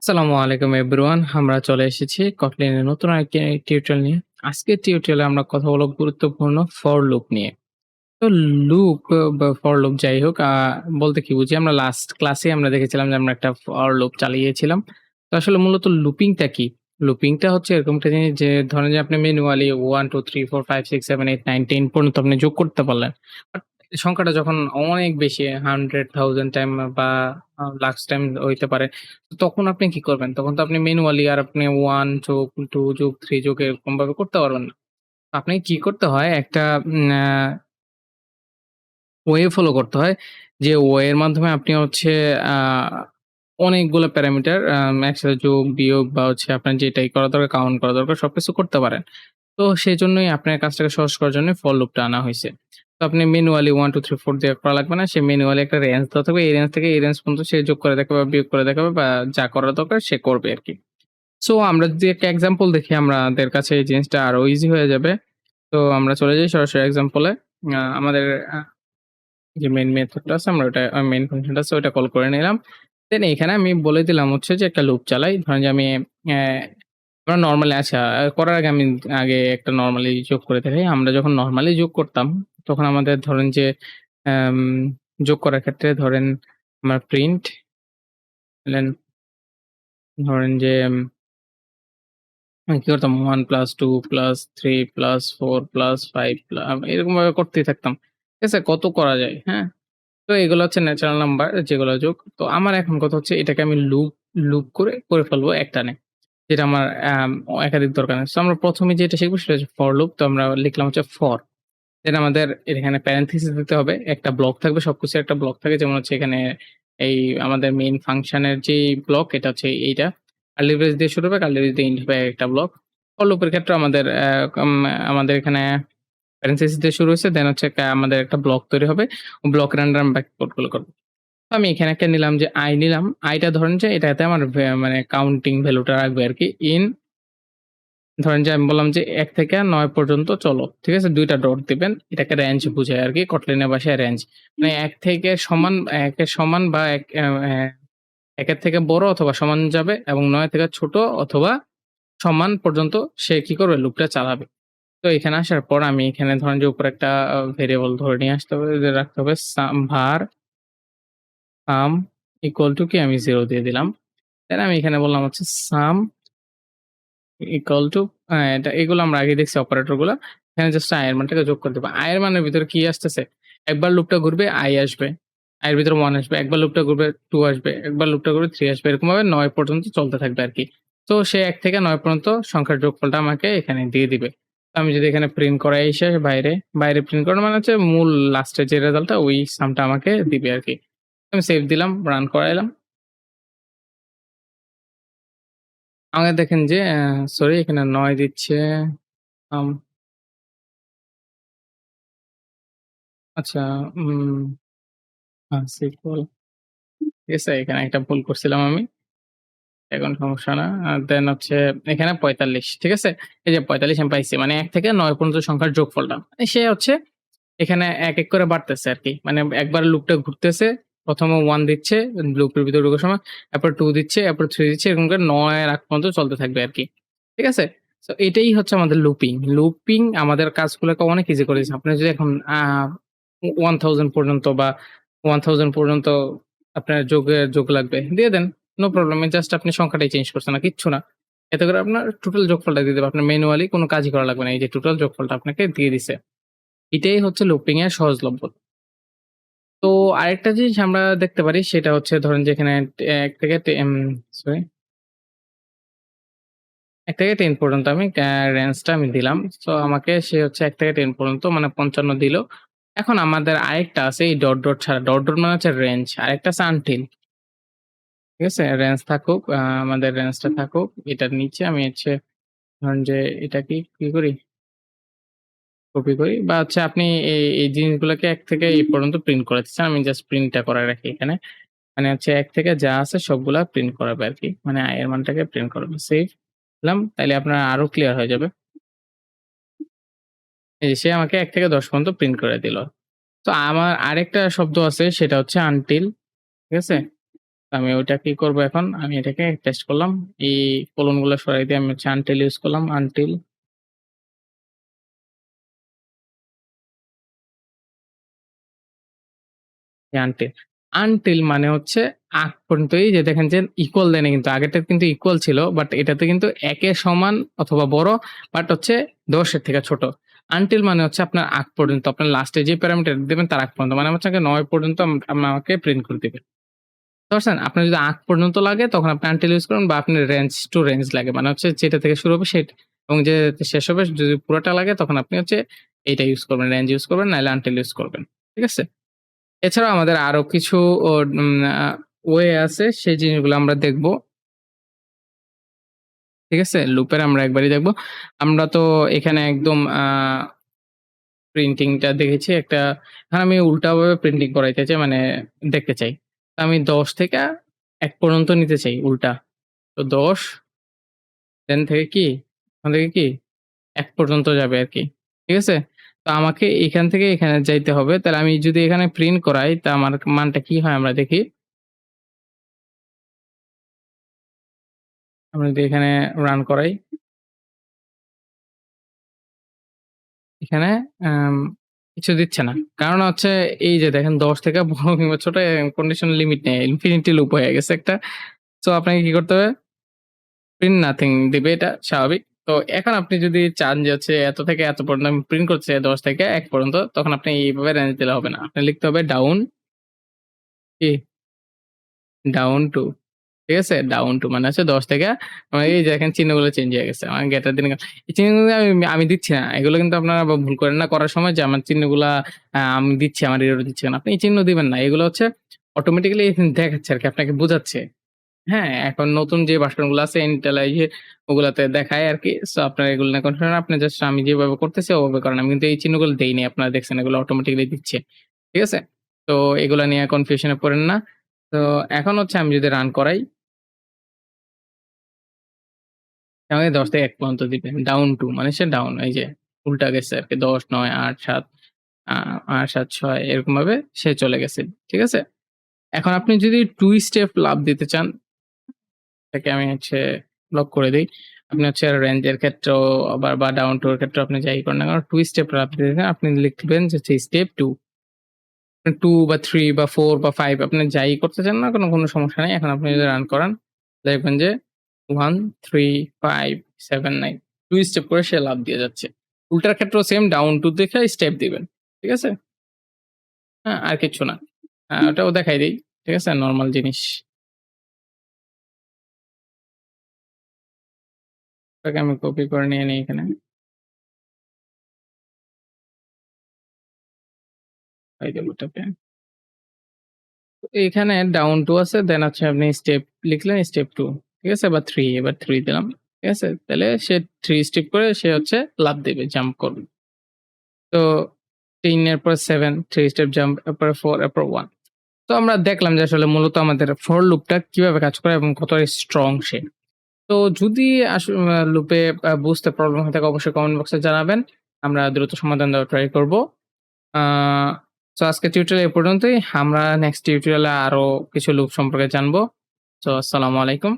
আসসালামু আলাইকুম এভরিওয়ান। আমরা চলে এসেছি Kotlin এর নতুন আরেকটি টিউটোরিয়াল নিয়ে। আজকের টিউটোরিয়ালে আমরা কথা বলব গুরুত্বপূর্ণ ফর লুপ নিয়ে। তো লুপ বা ফর লুপ যাই হোক বলতে কি বুঝি? আমরা লাস্ট ক্লাসে আমরা দেখেছিলাম যে আমরা একটা ফর লুপ চালিয়েছিলাম। তো আসলে মূলত লুপিংটা কি? লুপিংটা হচ্ছে এরকম একটা জিনিস যে ধরেন যে আপনি ম্যানুয়ালি 1, 2, 3, 4, 5, 6, 7, 8, 9, 10 পর্যন্ত আপনি যোগ করতে পারলেন। বাট সংখ্যাটা যখন অনেক বেশি 100,000 টাইম বা লাক্স টাইম হইতে পারে। তখন আপনি কি করবেন? তখন তো আপনি ম্যানুয়ালি আর আপনি 1 যোগ 2 যোগ 3 যোগ এরকম ভাবে করতে পারবেন না। আপনাকে কি করতে হয় একটা উম আ ওয়ে ফলো করতে হয়। যে ওয়ে এর মাধ্যমে আপনি হচ্ছে আ অনেকগুলো প্যারামিটার একসাথে যোগ, বিয়োগ বা হচ্ছে আপনার যেটাই করা দরকার, কাউন্ট করা দরকার সবকিছু করতে পারেন। তো সেজন্যই আপনার কাজটাকে সহজ করার জন্য ফর লুপটা আনা হইছে। তো আপনি ম্যানুয়ালি 1, 2, 3, 4 দিয়ে করা লাগবে না। সে ম্যানুয়ালি একটা রেঞ্জ দেওয়া থাকবে। এই রেঞ্জ থেকে এই রেঞ্জ পর্যন্ত সে যোগ করে দেখাবে বা বিয়োগ করে দেখাবে বা যা করা দরকার সে করবে আরকি। সো আমরা যদি একটা এক্সাম্পল দেখি আমাদের কাছে এই জিনিসটা আরো ইজি হয়ে যাবে। তো আমরা চলে যাই সরাসরি এক্সাম্পল এ। আমাদের যে মেইন মেথডটা আছে আমরা ওটা মেইন ফাংশনটা আছে ওটা কল করে নিলাম। দেন এখানে আমি বলে দিলাম হচ্ছে যে একটা লুপ চালাই। ধরেন যে আমি অ্যা আমরা নরমালি আচ্ছা করার আগে আমি আগে একটা নরমালি যোগ করে দেখাই। আমরা যখন নরমালি যোগ করতাম তখন আমাদের ধরেন যে অ্যাম যোগ করার ক্ষেত্রে ধরেন আমরা প্রিন্ট দেন ধরেন যে আমি কি করতাম 1 + 2 + 3 + 4 + 5 এরকমভাবে করতেই থাকতাম। ঠিক আছে? কত করা যায়, হ্যাঁ? তো এগুলো হচ্ছে ন্যাচারাল নাম্বার যেগুলো যোগ। তো আমার এখন কথা হচ্ছে এটাকে আমি লুপ করে ফেলবো একটানে। যেটা আমার একাধিক দরকার নেই। সো আমরা ১ম এ যেটা শিখব সেটা হচ্ছে ফর লুপ। তো আমরা লিখলাম হচ্ছে ফর। দেন আমাদের এখানে প্যারেনথেসিস দিতে হবে। একটা ব্লক থাকবে, সবকিছুর একটা ব্লক থাকে। যেমন হচ্ছে এখানে এই আমাদের মেইন ফাংশনের যেই ব্লক এটা হচ্ছে এইটা। কার্লি ব্রেস দিয়ে শুরু হবে, কার্লি ব্রেস দিয়ে এন্ড হবে একটা ব্লক। ফর লুপের ক্ষেত্রে আমাদের আমাদের এখানে প্যারেনথেসিস দিয়ে শুরু হইছে। দেন হচ্ছে আমাদের একটা ব্লক তৈরি হবে। ব্লকের আন্ডারে আমরা ব্যাক কোডগুলো করব। তো আমি এখানে একটা নিলাম যে i নিলাম। i টা ধরেন যে এটাতে আমার মানে কাউন্টিং ভ্যালুটা রাখবে আরকি। ধরেন যে আমি বললাম যে ১ থেকে ৯ পর্যন্ত চলো। ঠিক আছে? ২ টা ডট দিবেন। এটাকে রেঞ্জ বুঝায় আরকি। Kotlin এর ভাষায় রেঞ্জ। মানে ১ থেকে সমান ১ এর সমান বা ১ ১ এর থেকে বড় অথবা সমান যাবে এবং ৯ থেকে ছোট অথবা সমান পর্যন্ত সে কি করবে? লুপটা চালাবে। তো এখানে আসার পর আমি এখানে ধরেন যে উপরে একটা ভেরিয়েবল ধরে নিয়ে আসতে হবে যে রাখতে হবে var sum equal to কি আমি 0 দিয়ে দিলাম। দেন আমি এখানে বললাম হচ্ছে sum ইকুয়াল টু এটা এগুলো আমরা আগে দেখছি অপারেটর গুলা। এখানে জাস্ট i এর মানটাকে যোগ করে দেব। i এর মানের ভিতরে কি আসতেছে? একবার লুপটা ঘুরবে i আসবে। i এর ভিতরে 1 আসবে। একবার লুপটা ঘুরবে 2 আসবে। একবার লুপটা ঘুরবে 3 আসবে। এরকমভাবে ৯ পর্যন্ত চলতে থাকবে আরকি। তো সে ১ থেকে ৯ পর্যন্ত সংখ্যার যোগফলটা আমাকে এখানে দিয়ে দিবে। তো আমি যদি এখানে প্রিন্ট করাই এসে বাইরে প্রিন্ট করানো মানে হচ্ছে মূল লাস্টের যে রেজাল্টটা ওই সামটা আমাকে দিবে আরকি। আমি সেভ দিলাম, রান করাইলাম। আমাকে দেখেন যে সরি এখানে ৯ দিচ্ছে। আম আচ্ছা উম সিকিউর ঠিক আছে? এখানে একটা ভুল করছিলাম আমি। এখন সমস্যা না। দেন হচ্ছে এখানে ৪৫ ঠিক আছে? এই যে ৪৫ আমি পাইছি। মানে ১ থেকে ৯ পর্যন্ত সংখ্যার যোগফলটা। মানে সে হচ্ছে এখানে এক করে বাড়তেছে আরকি। মানে একবার লুপটা ঘুরতেছে। ১ম এ 1 দিচ্ছে লুপের ভিতরে ঢোকার সময়। এরপর 2 দিচ্ছে, এরপর 3 দিচ্ছে। এরকম করে ৯ এর আগ পর্যন্ত চলতে থাকবে আরকি। ঠিক আছে? সো এটাই হচ্ছে আমাদের লুপিং। লুপিং আমাদের কাজগুলোকে অনেক ইজি করে দিয়েছে। আপনি যদি এখন 1000 পর্যন্ত বা 1000 পর্যন্ত আপনার যোগ লাগবে। দিয়ে দেন। No problem. জাস্ট আপনি সংখ্যাটাই চেঞ্জ করছেন আর কিচ্ছু না। এতে করে আপনার টোটাল যোগফলটা দিয়ে দিবে। আপনার ম্যানুয়ালি কোন কাজই করা লাগবে না। এই যে টোটাল যোগফলটা আপনাকে দিয়ে দিছে। এটাই হচ্ছে লুপিং এর সহজলভ্য। তো আরেকটা জিনিস আমরা দেখতে পারি সেটা হচ্ছে ধরেন যে এখানে ১ থেকে সরি ১ থেকে ১০ পর্যন্ত আমি রেঞ্জটা আমি দিলাম। সো আমাকে সে হচ্ছে ১ থেকে ১০ পর্যন্ত মানে ৫৫ দিল। এখন আমাদের আরেকটা আছে এই ডট ছাড়া। ডট মানে হচ্ছে রেঞ্জ। আরেকটা আছে আনটিল। ঠিক আছে? রেঞ্জ থাকুক, আমাদের রেঞ্জটা থাকুক। এটার নিচে আমি হচ্ছে ধরেন যে এটা কি করি? কপি করি বা হচ্ছে আপনি এই জিনিসগুলোকে ১ থেকে এই পর্যন্ত প্রিন্ট করাতে চান। আমি জাস্ট প্রিন্টটা করে রাখি এখানে। মানে হচ্ছে ১ থেকে যা আছে সবগুলা প্রিন্ট করাবে আরকি। মানে i এর মানটাকে প্রিন্ট করাবে। সেভ দিলাম। তাইলে আপনার আরো ক্লিয়ার হয়ে যাবে। এই যে সে আমাকে ১ থেকে ১০ পর্যন্ত প্রিন্ট করে দিল। তো আমার আরেকটা শব্দ আছে সেটা হচ্ছে আনটিল। ঠিক আছে? আমি ওইটা কি করব এখন? আমি এটাকে টেস্ট করলাম। এই কোলন গুলো সরাই দিয়ে আমি হচ্ছে আনটিল ইউজ করলাম। Until until. আনটিল মানে হচ্ছে আগ পর্যন্ত এই যে দেখেন যে ইকুয়াল দেয়নি কিন্তু আগেরটা কিন্তু ইকুয়াল ছিল। বাট এটাতে কিন্তু ১ এর সমান অথবা বড় বাট হচ্ছে ১০ এর থেকে ছোট। আনটিল মানে হচ্ছে আপনার আগ পর্যন্ত আপনার লাস্টে যে প্যারামিটার দিবেন তার আগ পর্যন্ত। মানে হচ্ছে ৯ পর্যন্ত আমাকে প্রিন্ট করে দিবে। বুঝতে পারছেন? আপনার যদি আগ পর্যন্ত লাগে তখন আপনি আনটিল ইউজ করুন বা আপনার রেঞ্জ টু রেঞ্জ লাগে। মানে হচ্ছে যেটা থেকে শুরু হবে এবং যে শেষ হবে যদি পুরোটা লাগে তখন আপনি হচ্ছে এইটা ইউজ করবেন, রেঞ্জ ইউজ করবেন নাইলে আনটিল ইউজ করবেন। ঠিক আছে? এছাড়াও আমাদের আরো কিছু ও উম আ ওয়ে আছে সেই জিনিসগুলো আমরা দেখব। ঠিক আছে? লুপের আমরা একবারই দেখব। আমরা তো এখানে একদম প্রিন্টিংটা দেখেছি একটা এখন আমি উল্টাভাবে প্রিন্টিং করাইতে চাই মানে দেখতে চাই। তো আমি ১০ থেকে ১ পর্যন্ত নিতে চাই উল্টা। তো ১০ দেন থেকে কি? ওখান থেকে কি? ১ পর্যন্ত যাবে আরকি। ঠিক আছে? তো আমাকে এখান থেকে এখানে যাইতে হবে। তাহলে আমি যদি এখানে প্রিন্ট করাই তা আমার মানটা কি হয় আমরা দেখি। আমরা যদি এখানে রান করাই, এখানে আম কিছু দিচ্ছে না। কারণ হচ্ছে এই যে দেখেন ১০ থেকে বড় কিংবা ছোট কন্ডিশন লিমিট নেই। ইনফিনিটি লুপ হয়ে গেছে একটা। সো আপনাকে কি করতে হবে? প্রিন্ট নাথিং দিবে এটা স্বাভাবিক। তো এখন আপনি যদি চান যে হচ্ছে এত থেকে এত পর্যন্ত আমি প্রিন্ট করতে চাই ১০ থেকে ১ পর্যন্ত তখন আপনি এইভাবে রেঞ্জ দিলে হবে না। আপনার লিখতে হবে ডাউন কি? ডাউন টু ঠিক আছে? ডাউন টু মানে হচ্ছে ১০ থেকে এই যে দেখেন চিহ্নগুলো চেঞ্জ হয়ে গেছে। আমার গেটার দিন এই চিহ্নগুলো আমি আমি দিচ্ছি না। এগুলো কিন্তু আপনারা ভুল করেন না করার সময় যে আমার চিহ্নগুলা আমি দিচ্ছি আমার এরর দিচ্ছে না। আপনি এই চিহ্ন দিবেন না। এগুলো হচ্ছে অটোমেটিক্যালি দেখাচ্ছে আরকি আপনাকে বোঝাচ্ছে। হ্যাঁ, এখন নতুন যে ভার্সনগুলো আছে Intel এই যে ওগুলাতে দেখায় আরকি। সো আপনার এগুলো নিয়ে কনফিউশন আপনি জাস্ট আমি যেভাবে করতেছি ওভাবে করেন। আমি কিন্তু এই চিহ্নগুলো দেইনি। আপনারা দেখছেন এগুলো অটোমেটিক্যালি দিচ্ছে। ঠিক আছে? তো এগুলা নিয়ে কনফিউশন এ পড়েন না। তো এখন হচ্ছে আমি যদি রান করাই, আমাকে ১০ থেকে ১ পর্যন্ত দিবে। ডাউন টু মানে সে ডাউন এই যে উল্টা গেছে আরকি ১০, ৯, ৮, ৭ আ ৮, ৭, ৬ এরকমভাবে সে চলে গেছে। ঠিক আছে? এখন আপনি যদি 2 স্টেপ লাফ দিতে চান এটাকে আমি হচ্ছে লক করে দেই। আপনি হচ্ছে রেঞ্জ এর ক্ষেত্রেও আবার বা ডাউন টু এর ক্ষেত্রেও আপনি যাই করেন না কেন 2 স্টেপ আপনি দেখেন আপনি লিখবেন যে হচ্ছে স্টেপ 2 2 বা 3 বা 4 বা 5 আপনি যাই করতে চান না কোনো সমস্যা নাই। এখন আপনি যদি রান করান দেখবেন যে 1, 3, 5, 7, 9 2 স্টেপ করে সে লাফ দিয়ে যাচ্ছে। উল্টার ক্ষেত্রেও সেম ডাউন টু দেখে স্টেপ দিবেন। ঠিক আছে? হ্যাঁ, আর কিচ্ছু না। ওটাও দেখাই দেই। ঠিক আছে? নরমাল জিনিস। ওটাকে আমি কপি করে নিয়ে নেই এখানে। এই যে ওটাকে। এখানে ডাউন টু আছে দেন হচ্ছে আপনি স্টেপ লিখলেন স্টেপ 2 ঠিক আছে? বা 3 এবার 3 দিলাম। ঠিক আছে? তাহলে সে 3 স্টেপ করে সে হচ্ছে লাফ দিবে, জাম্প করবে। তো 3 এর পর 7 3 স্টেপ জাম্প এরপরে 4 এরপর 1 তো আমরা দেখলাম যে আসলে মূলত আমাদের ফর লুপটা কিভাবে কাজ করে এবং কতটা স্ট্রং সে। তো যদি লুপে বুঝতে প্রবলেম হয়ে থাকে অবশ্যই কমেন্ট বক্সে জানাবেন। আমরা দ্রুত সমাধান দেওয়ার ট্রাই করব। আ সো আজকের টিউটোরিয়াল এ পর্যন্তই। আমরা নেক্সট টিউটোরিয়ালে আরো কিছু লুপ সম্পর্কে জানবো। সো আসসালামু আলাইকুম।